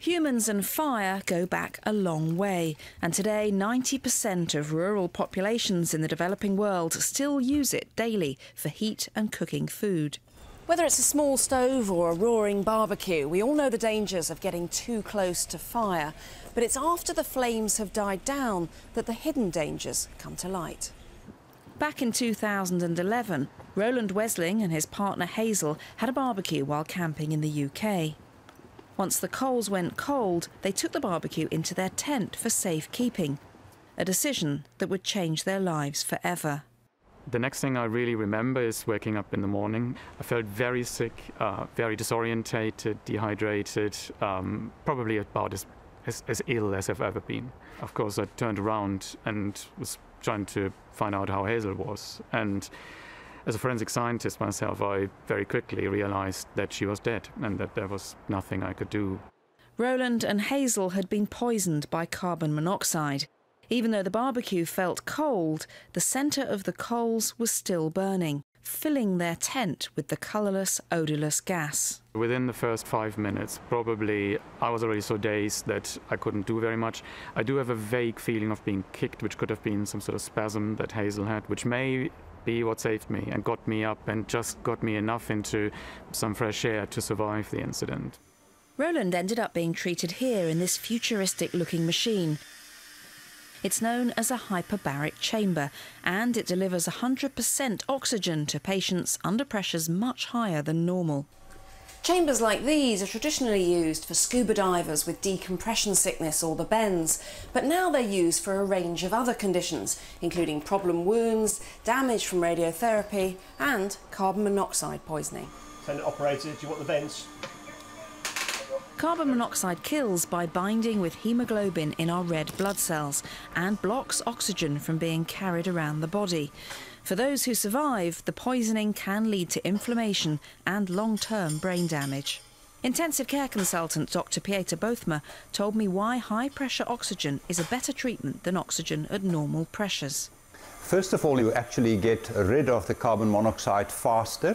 Humans and fire go back a long way, and today 90% of rural populations in the developing world still use it daily for heat and cooking food. Whether it's a small stove or a roaring barbecue, we all know the dangers of getting too close to fire. But it's after the flames have died down that the hidden dangers come to light. Back in 2011, Roland Wesling and his partner Hazel had a barbecue while camping in the UK. Once the coals went cold, they took the barbecue into their tent for safekeeping, a decision that would change their lives forever. The next thing I really remember is waking up in the morning. I felt very sick, very disorientated, dehydrated, probably about as ill as I've ever been. Of course, I turned around and was trying to find out how Hazel was. And as a forensic scientist myself, I very quickly realized that she was dead and that there was nothing I could do. Roland and Hazel had been poisoned by carbon monoxide. Even though the barbecue felt cold, the centre of the coals was still burning, filling their tent with the colourless, odourless gas. Within the first 5 minutes, probably, I was already so dazed that I couldn't do very much. I do have a vague feeling of being kicked, which could have been some sort of spasm that Hazel had, which may be what saved me and got me up and just got me enough into some fresh air to survive the incident. Roland ended up being treated here in this futuristic-looking machine. It's known as a hyperbaric chamber, and it delivers 100% oxygen to patients under pressures much higher than normal. Chambers like these are traditionally used for scuba divers with decompression sickness or the bends, but now they're used for a range of other conditions, including problem wounds, damage from radiotherapy and carbon monoxide poisoning. Send it operator, do you want the vents? Carbon monoxide kills by binding with haemoglobin in our red blood cells and blocks oxygen from being carried around the body. For those who survive, the poisoning can lead to inflammation and long-term brain damage. Intensive care consultant Dr. Pieter Bothma told me why high-pressure oxygen is a better treatment than oxygen at normal pressures. First of all, you actually get rid of the carbon monoxide faster,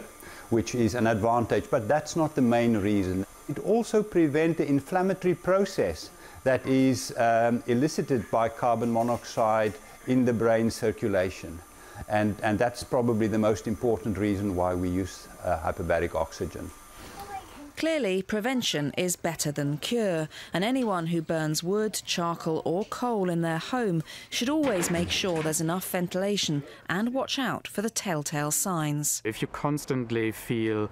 which is an advantage, but that's not the main reason. It also prevents the inflammatory process that is elicited by carbon monoxide in the brain circulation. And that's probably the most important reason why we use hyperbaric oxygen. Clearly, prevention is better than cure, and anyone who burns wood, charcoal or coal in their home should always make sure there's enough ventilation and watch out for the telltale signs. If you constantly feel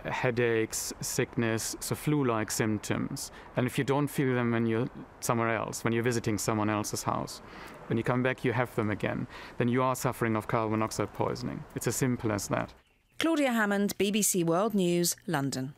headaches, sickness, so flu-like symptoms, and if you don't feel them when you're somewhere else, when you're visiting someone else's house, when you come back you have them again, then you are suffering of carbon monoxide poisoning. It's as simple as that. Claudia Hammond, BBC World News, London.